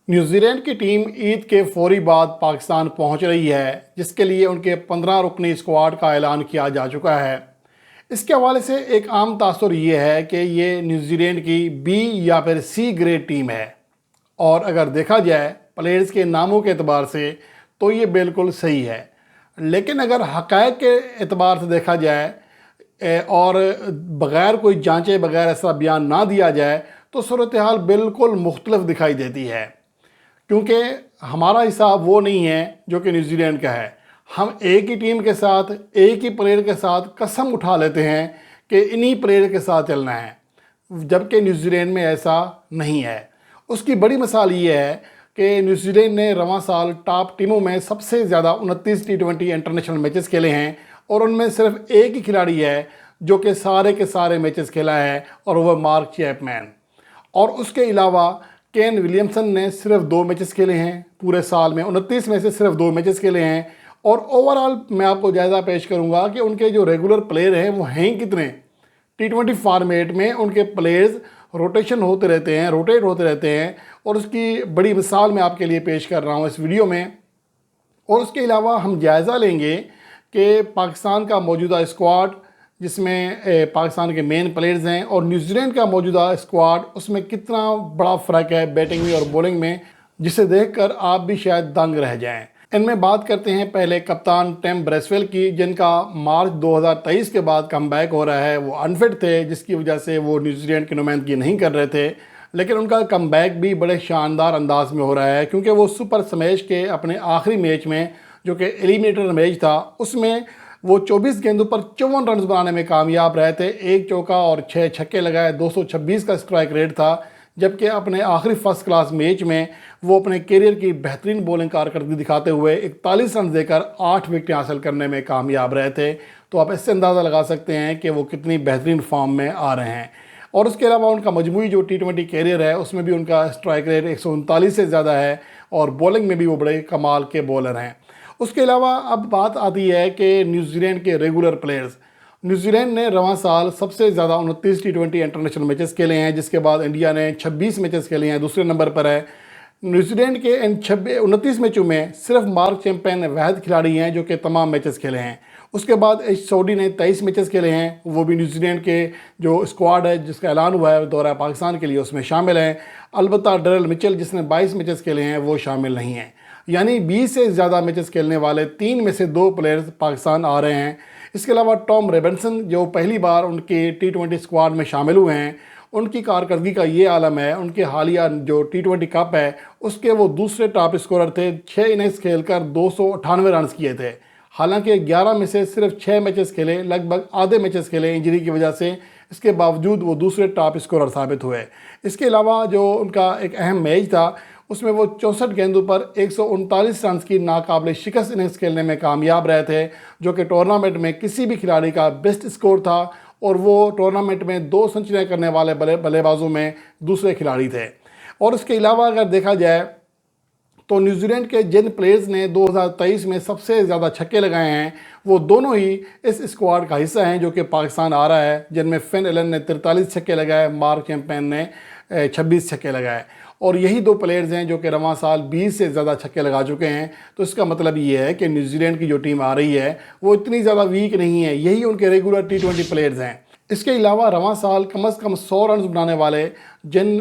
New Zealand کی team عید کے فوری بعد پاکستان پہنچ رہی ہے، جس کے لیے ان کے 15 رکنی اسکواڈ کا اعلان کیا جا چکا ہے۔ اس کے حوالے سے ایک عام تاثر یہ ہے کہ یہ نیوزی لینڈ کی بی یا پھر سی گریڈ ٹیم ہے، اور اگر دیکھا جائے پلیئرز کے ناموں کے اعتبار سے تو یہ بالکل صحیح ہے۔ لیکن اگر حقائق کے اعتبار سے دیکھا جائے اور بغیر کوئی جانچے بغیر ایسا بیان نہ دیا جائے تو صورتحال بالکل مختلف دکھائی دیتی ہے، کیونکہ ہمارا حساب وہ نہیں ہے جو کہ نیوزی لینڈ کا ہے۔ ہم ایک ہی ٹیم کے ساتھ ایک ہی پلیئر کے ساتھ قسم اٹھا لیتے ہیں کہ انہی پلیئر کے ساتھ چلنا ہے، جبکہ نیوزی لینڈ میں ایسا نہیں ہے۔ اس کی بڑی مثال یہ ہے کہ نیوزی لینڈ نے رواں سال ٹاپ ٹیموں میں سب سے زیادہ 29 T20 انٹرنیشنل میچز کھیلے ہیں، اور ان میں صرف ایک ہی کھلاڑی ہے جو کہ سارے کے سارے میچز کھیلا ہے، اور وہ مارک چیپمین۔ اور اس کے علاوہ کین ولیمسن نے صرف 2 میچز کھیلے ہیں پورے سال میں، 29 میں سے صرف 2 میچز کھیلے ہیں۔ اور اوورآل میں آپ کو جائزہ پیش کروں گا کہ ان کے جو ریگولر پلیئر ہیں وہ ہیں کتنے۔ T20 فارمیٹ میں ان کے پلیئرز روٹیٹ ہوتے رہتے ہیں، اور اس کی بڑی مثال میں آپ کے لیے پیش کر رہا ہوں اس ویڈیو میں۔ اور اس کے علاوہ ہم جائزہ لیں گے کہ پاکستان کا موجودہ اسکواڈ، جس میں پاکستان کے مین پلیئرز ہیں، اور نیوزی لینڈ کا موجودہ اسکواڈ، اس میں کتنا بڑا فرق ہے بیٹنگ میں اور بولنگ میں، جسے دیکھ کر آپ بھی شاید دنگ رہ جائیں۔ ان میں بات کرتے ہیں پہلے کپتان ٹیم بریسویل کی، جن کا مارچ 2023 کے بعد کم بیک ہو رہا ہے۔ وہ انفٹ تھے، جس کی وجہ سے وہ نیوزی لینڈ کی نمائندگی نہیں کر رہے تھے، لیکن ان کا کم بیک بھی بڑے شاندار انداز میں ہو رہا ہے، کیونکہ وہ سپر سمیش کے اپنے آخری میچ میں، جو کہ ایلیمنیٹر میچ تھا، اس میں وہ 24 گیندوں پر 54 رنز بنانے میں کامیاب رہے تھے، 1 چوکا اور 6 چھکے لگائے، 226 کا اسٹرائک ریٹ تھا، جبکہ اپنے آخری فرسٹ کلاس میچ میں وہ اپنے کیریئر کی بہترین بولنگ کارکردگی دکھاتے ہوئے 41 رنز دے کر 8 وکٹیں حاصل کرنے میں کامیاب رہے تھے۔ تو آپ اس سے اندازہ لگا سکتے ہیں کہ وہ کتنی بہترین فارم میں آ رہے ہیں۔ اور اس کے علاوہ ان کا مجموعی جو T20 کیریئر ہے، اس میں بھی ان کا اسٹرائک ریٹ 139 سے زیادہ ہے، اور بولنگ میں بھی وہ بڑے کمال کے بولر ہیں۔ اس کے علاوہ اب بات آتی ہے کہ نیوزی لینڈ کے ریگولر پلیئرز۔ نیوزی لینڈ نے رواں سال سب سے زیادہ 29 T20 انٹرنیشنل میچز کھیلے ہیں، جس کے بعد انڈیا نے 26 میچز کھیلے ہیں، دوسرے نمبر پر ہے۔ نیوزی لینڈ کے ان 29 میچوں میں صرف مارک چیمپئن واحد کھلاڑی ہیں جو کہ تمام میچز کھیلے ہیں۔ اس کے بعد ایچ سعودی نے 23 میچز کھیلے ہیں، وہ بھی نیوزی لینڈ کے جو اسکواڈ ہے جس کا اعلان ہوا ہے دورہ پاکستان کے لیے، اس میں شامل ہیں۔ البتہ ڈیرل مچل، جس نے 22 میچز کھیلے ہیں، وہ شامل نہیں ہیں۔ یعنی 20 سے زیادہ میچز کھیلنے والے 3 میں سے 2 پلیئرز پاکستان آ رہے ہیں۔ اس کے علاوہ ٹام رابنسن، جو پہلی بار ان کے T20 اسکواڈ میں شامل ہوئے ہیں، ان کی کارکردگی کا یہ عالم ہے۔ ان کے حالیہ جو T20 کپ ہے، اس کے وہ دوسرے ٹاپ اسکورر تھے، 6 اننگز کھیل کر 298 رنز کیے تھے۔ حالانکہ 11 میں سے صرف 6 میچز کھیلے، لگ بھگ آدھے میچز کھیلے انجری کی وجہ سے، اس کے باوجود وہ دوسرے ٹاپ اسکورر ثابت ہوئے۔ اس کے علاوہ جو ان کا ایک اہم میچ تھا، اس میں وہ 64 گیندوں پر 139 رنز کی ناقابل شکست اننگز کھیلنے میں کامیاب رہے تھے، جو کہ ٹورنامنٹ میں کسی بھی کھلاڑی کا بیسٹ اسکور تھا، اور وہ ٹورنامنٹ میں 2 سنچریاں کرنے والے بلے بازوں میں دوسرے کھلاڑی تھے۔ اور اس کے علاوہ اگر دیکھا جائے تو نیوزی لینڈ کے جن پلیئرز نے 2023 میں سب سے زیادہ چھکے لگائے ہیں، وہ دونوں ہی اس اسکواڈ کا حصہ ہیں جو کہ پاکستان آ رہا ہے، جن میں فن ایلن نے 43 چھکے لگائے، مارک چیمپئن نے 26 چھکے لگائے۔ اور یہی 2 پلیئرز ہیں جو کہ رواں سال 20 سے زیادہ چھکے لگا چکے ہیں۔ تو اس کا مطلب یہ ہے کہ نیوزی لینڈ کی جو ٹیم آ رہی ہے وہ اتنی زیادہ ویک نہیں ہے، یہی ان کے ریگولر T20 پلیئرز ہیں۔ اس کے علاوہ رواں سال کم از کم 100 رنز بنانے والے جن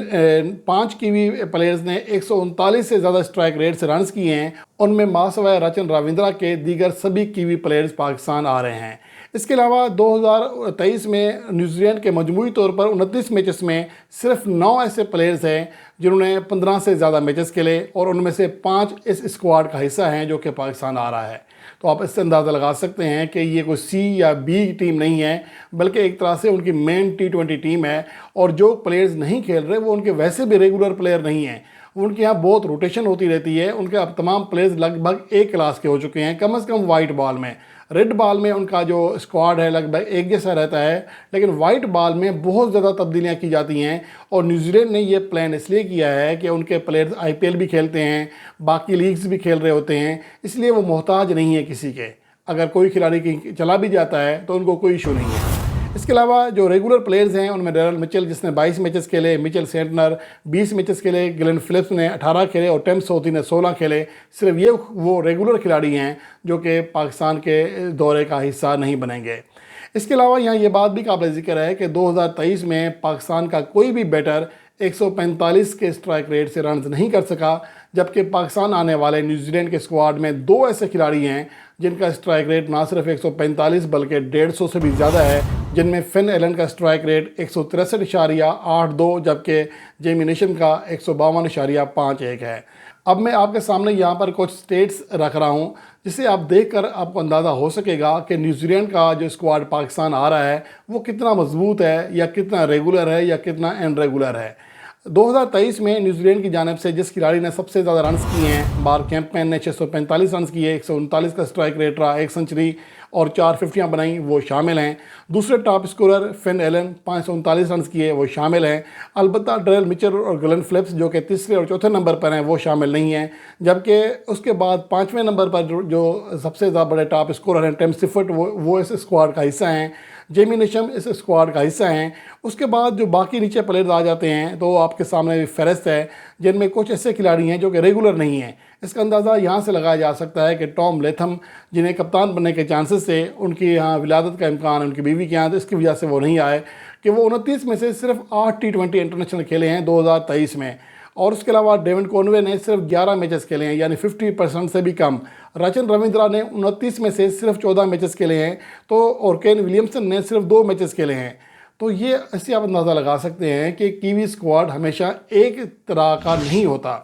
5 کیوی پلیئرز نے 139 سے زیادہ اسٹرائک ریٹ سے رنز کیے ہیں، ان میں ماسوائے رچن راوندرا کے دیگر سبھی کیوی پلیئرز پاکستان آ رہے ہیں۔ اس کے علاوہ 2023 میں نیوزی لینڈ کے مجموعی طور پر 29 میچز میں صرف 9 ایسے پلیئرز ہیں جنہوں نے 15 سے زیادہ میچز کھیلے، اور ان میں سے 5 اس اسکواڈ کا حصہ ہیں جو کہ پاکستان آ رہا ہے۔ تو آپ اس سے اندازہ لگا سکتے ہیں کہ یہ کوئی سی یا بی ٹیم نہیں ہے، بلکہ ایک طرح سے ان کی مین T20 ٹیم ہے۔ اور جو پلیئرز نہیں کھیل رہے وہ ان کے ویسے بھی ریگولر پلیئر نہیں ہیں، ان کے یہاں بہت روٹیشن ہوتی رہتی ہے۔ ان کے اب تمام پلیئرز لگ بھگ ایک کلاس کے ہو چکے ہیں، کم از کم وائٹ بال میں۔ ریڈ بال میں ان کا جو اسکواڈ ہے لگ بھگ ایک جیسا رہتا ہے، لیکن وائٹ بال میں بہت زیادہ تبدیلیاں کی جاتی ہیں۔ اور نیوزی لینڈ نے یہ پلان اس لیے کیا ہے کہ ان کے پلیئرز IPL بھی کھیلتے ہیں، باقی لیگز بھی کھیل رہے ہوتے ہیں، اس لیے وہ محتاج نہیں ہے کسی کے۔ اگر کوئی کھلاڑی چلا بھی جاتا ہے تو ان کو کوئی ایشو نہیں ہے۔ اس کے علاوہ جو ریگولر پلیئرز ہیں ان میں ڈیرل مچل جس نے 22 میچز کھیلے، مچل سینٹنر 20 میچز کھیلے، گلین فلپس نے 18 کھیلے اور ٹیم سعودی نے 16 کھیلے۔ صرف یہ وہ ریگولر کھلاڑی ہیں جو کہ پاکستان کے دورے کا حصہ نہیں بنیں گے۔ اس کے علاوہ یہاں یہ بات بھی قابل ذکر ہے کہ 2023 میں پاکستان کا کوئی بھی بیٹر 145 کے اسٹرائک ریٹ سے رنز نہیں کر سکا، جبکہ پاکستان آنے والے نیوزی لینڈ کے اسکواڈ میں 2 ایسے کھلاڑی ہیں جن کا اسٹرائک ریٹ نہ صرف 145 بلکہ 150 سے بھی زیادہ ہے، جن میں فن ایلن کا اسٹرائک ریٹ 163.82 جبکہ جیمی نیشم کا 152.51 ہے۔ اب میں آپ کے سامنے یہاں پر کچھ سٹیٹس رکھ رہا ہوں جسے آپ دیکھ کر آپ کو اندازہ ہو سکے گا کہ نیوزی لینڈ کا جو اسکواڈ پاکستان آ رہا ہے وہ کتنا مضبوط ہے یا کتنا ریگولر ہے یا کتنا ان ریگولر ہے۔ 2023 میں نیوزی لینڈ کی جانب سے جس کھلاڑی نے سب سے زیادہ رنز کیے ہیں، مارک کیمپمین نے 645 رنز کیے، 139 کا اسٹرائک ریٹ رہا، 1 سنچری اور 4 ففٹیاں بنائیں، وہ شامل ہیں۔ دوسرے top scorer Finn Allen 539 runs کیے، وہ شامل ہیں۔ البتہ ڈیرل مچل اور گلین فلپس جو کہ تیسرے اور چوتھے نمبر پر ہیں وہ شامل نہیں ہیں، جبکہ اس کے بعد 5ویں نمبر پر جو سب سے زیادہ بڑے ٹاپ اسکورر ہیں ٹیم سفٹ، وہ اس اسکواڈ کا حصہ ہیں۔ جیمی نیشم اس اسکواڈ کا حصہ ہیں۔ اس کے بعد جو باقی نیچے پلیئرز آ جاتے ہیں تو آپ کے سامنے فہرست ہے جن میں کچھ ایسے کھلاڑی ہیں جو کہ ریگولر نہیں ہیں۔ اس کا اندازہ یہاں سے لگایا جا سکتا ہے کہ ٹام لیتھم جنہیں کپتان بننے کے چانسز تھے، ان کی یہاں ولادت کا امکان ان کی بیوی کے یہاں، تو اس کی وجہ سے وہ نہیں آئے کہ وہ 29 میں سے صرف 8 T20 انٹرنیشنل کھیلے ہیں 2023 میں، اور اس کے علاوہ ڈیون کونوے نے صرف 11 میچز کھیلے ہیں، یعنی 50% سے بھی کم۔ رچن رویندرا نے 29 میں سے صرف 14 میچز کھیلے ہیں اور کین ولیمسن نے صرف 2 میچز کھیلے ہیں۔ تو یہ ایسے آپ اندازہ لگا سکتے ہیں کہ کیوی اسکواڈ ہمیشہ ایک طرح کا نہیں ہوتا۔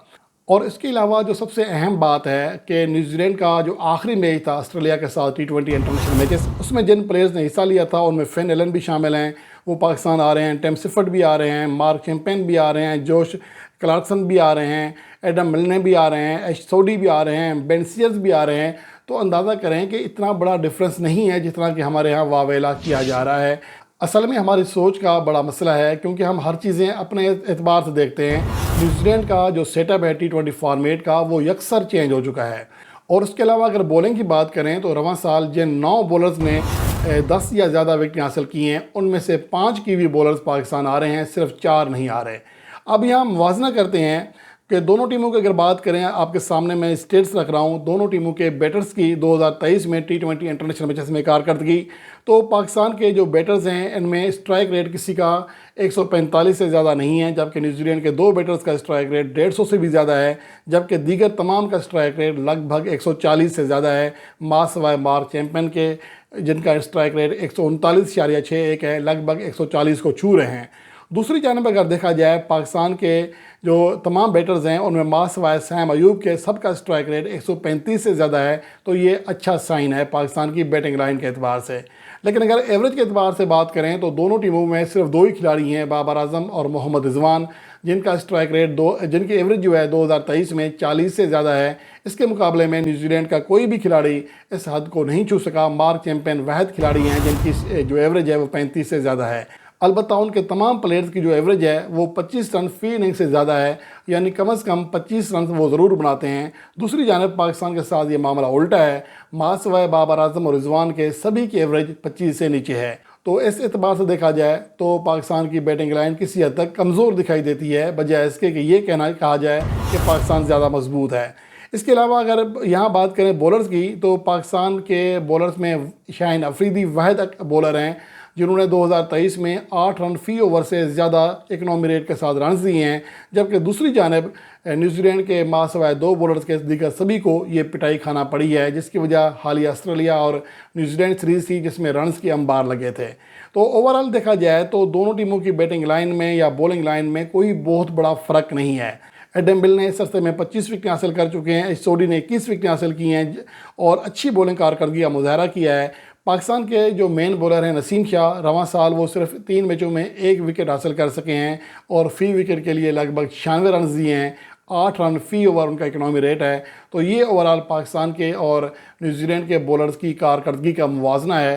اور اس کے علاوہ جو سب سے اہم بات ہے کہ نیوزی لینڈ کا جو آخری میچ تھا آسٹریلیا کے ساتھ T20 انٹرنیشنل میچز، اس میں جن پلیئرز نے حصہ لیا تھا ان میں فن ایلن بھی شامل ہیں، وہ پاکستان آ رہے ہیں، ٹیم سفٹ بھی آ رہے ہیں، مارک کیمپین بھی آ رہے ہیں، جوش کلارکسن بھی آ رہے ہیں، ایڈم ملنے بھی آ رہے ہیں، ایش سوڈی بھی آ رہے ہیں، بین سیئرز بھی آ رہے ہیں۔ تو اندازہ کریں کہ اتنا بڑا ڈفرنس نہیں ہے جتنا کہ ہمارے ہاں واویلا کیا جا رہا ہے۔ اصل میں ہماری سوچ کا بڑا مسئلہ ہے کیونکہ ہم ہر چیزیں اپنے اعتبار سے دیکھتے ہیں۔ نیوزی لینڈ کا جو سیٹ اپ ہے T20 فارمیٹ کا وہ یکسر چینج ہو چکا ہے۔ اور اس کے علاوہ اگر بولنگ کی بات کریں تو رواں سال جن 9 بولرز نے 10 یا زیادہ وکٹیں حاصل کی ہیں ان میں سے 5 کیوی بولرز پاکستان آ رہے ہیں، صرف 4 نہیں آ رہے۔ اب یہاں موازنہ کرتے ہیں کہ دونوں ٹیموں کی اگر بات کریں، آپ کے سامنے میں اسٹیٹس رکھ رہا ہوں دونوں ٹیموں کے بیٹرز کی 2023 میں T20 انٹرنیشنل میچز میں کارکردگی۔ تو پاکستان کے جو بیٹرز ہیں ان میں اسٹرائک ریٹ کسی کا 145 سے زیادہ نہیں ہے، جبکہ نیوزی لینڈ کے 2 بیٹرز کا اسٹرائک ریٹ 150 سے بھی زیادہ ہے، جبکہ دیگر تمام کا اسٹرائک ریٹ لگ بھگ 140 سے زیادہ ہے، سوائے مارک چیمپئن کے جن کا اسٹرائک ریٹ 139.61 ہے، لگ بھگ 140 کو چھو رہے ہیں۔ دوسری جانب اگر دیکھا جائے پاکستان کے جو تمام بیٹرز ہیں ان میں سوائے سیم ایوب کے سب کا اسٹرائک ریٹ 135 سے زیادہ ہے، تو یہ اچھا سائن ہے پاکستان کی بیٹنگ لائن کے اعتبار سے۔ لیکن اگر ایوریج کے اعتبار سے بات کریں تو دونوں ٹیموں میں صرف 2 ہی کھلاڑی ہیں، بابر اعظم اور محمد رضوان، جن کا اسٹرائک ریٹ جن کی ایوریج جو ہے 2023 میں 40 سے زیادہ ہے۔ اس کے مقابلے میں نیوزی لینڈ کا کوئی بھی کھلاڑی اس حد کو نہیں چھو سکا۔ مارک چیمپئن واحد کھلاڑی ہیں جن کی جو ایوریج ہے وہ 35 سے زیادہ ہے۔ البتہ ان کے تمام پلیئرز کی جو ایوریج ہے وہ 25 رن فی اننگ سے زیادہ ہے، یعنی کم از کم 25 رن وہ ضرور بناتے ہیں۔ دوسری جانب پاکستان کے ساتھ یہ معاملہ الٹا ہے، سوائے بابر اعظم اور رضوان کے سبھی کی ایوریج 25 سے نیچے ہے۔ تو اس اعتبار سے دیکھا جائے تو پاکستان کی بیٹنگ لائن کسی حد تک کمزور دکھائی دیتی ہے، بجائے اس کے کہ یہ کہا جائے کہ پاکستان زیادہ مضبوط ہے۔ اس کے علاوہ اگر یہاں بات کریں بولرز کی تو پاکستان کے بولرز میں شاہین افریدی واحد بولر ہیں جنہوں نے 2023 میں 8 رن فی اوور سے زیادہ اکنامی ریٹ کے ساتھ رنز دیے ہیں، جبکہ دوسری جانب نیوزی لینڈ کے سوائے 2 بولرز کے دیگر سبھی کو یہ پٹائی کھانا پڑی ہے، جس کی وجہ حالیہ آسٹریلیا اور نیوزی لینڈ سیریز تھی جس میں رنز کی انبار لگے تھے۔ تو اوورآل دیکھا جائے تو دونوں ٹیموں کی بیٹنگ لائن میں یا بولنگ لائن میں کوئی بہت بڑا فرق نہیں ہے۔ ایڈم بل نے اس عرصے میں 25 وکٹیں حاصل کر چکے ہیں، ایش سوڈی نے 21 وکٹیں حاصل کی ہیں اور اچھی بولنگ کارکردگی کا مظاہرہ کیا ہے۔ پاکستان کے جو مین بولر ہیں نسیم شاہ، رواں سال وہ صرف 3 میچوں میں 1 وکٹ حاصل کر سکے ہیں اور فی وکٹ کے لیے لگ بھگ 96 رنز دیے ہیں، 8 رن فی اوور ان کا اکنامی ریٹ ہے۔ تو یہ اوورآل پاکستان کے اور نیوزی لینڈ کے بولرز کی کارکردگی کا موازنہ ہے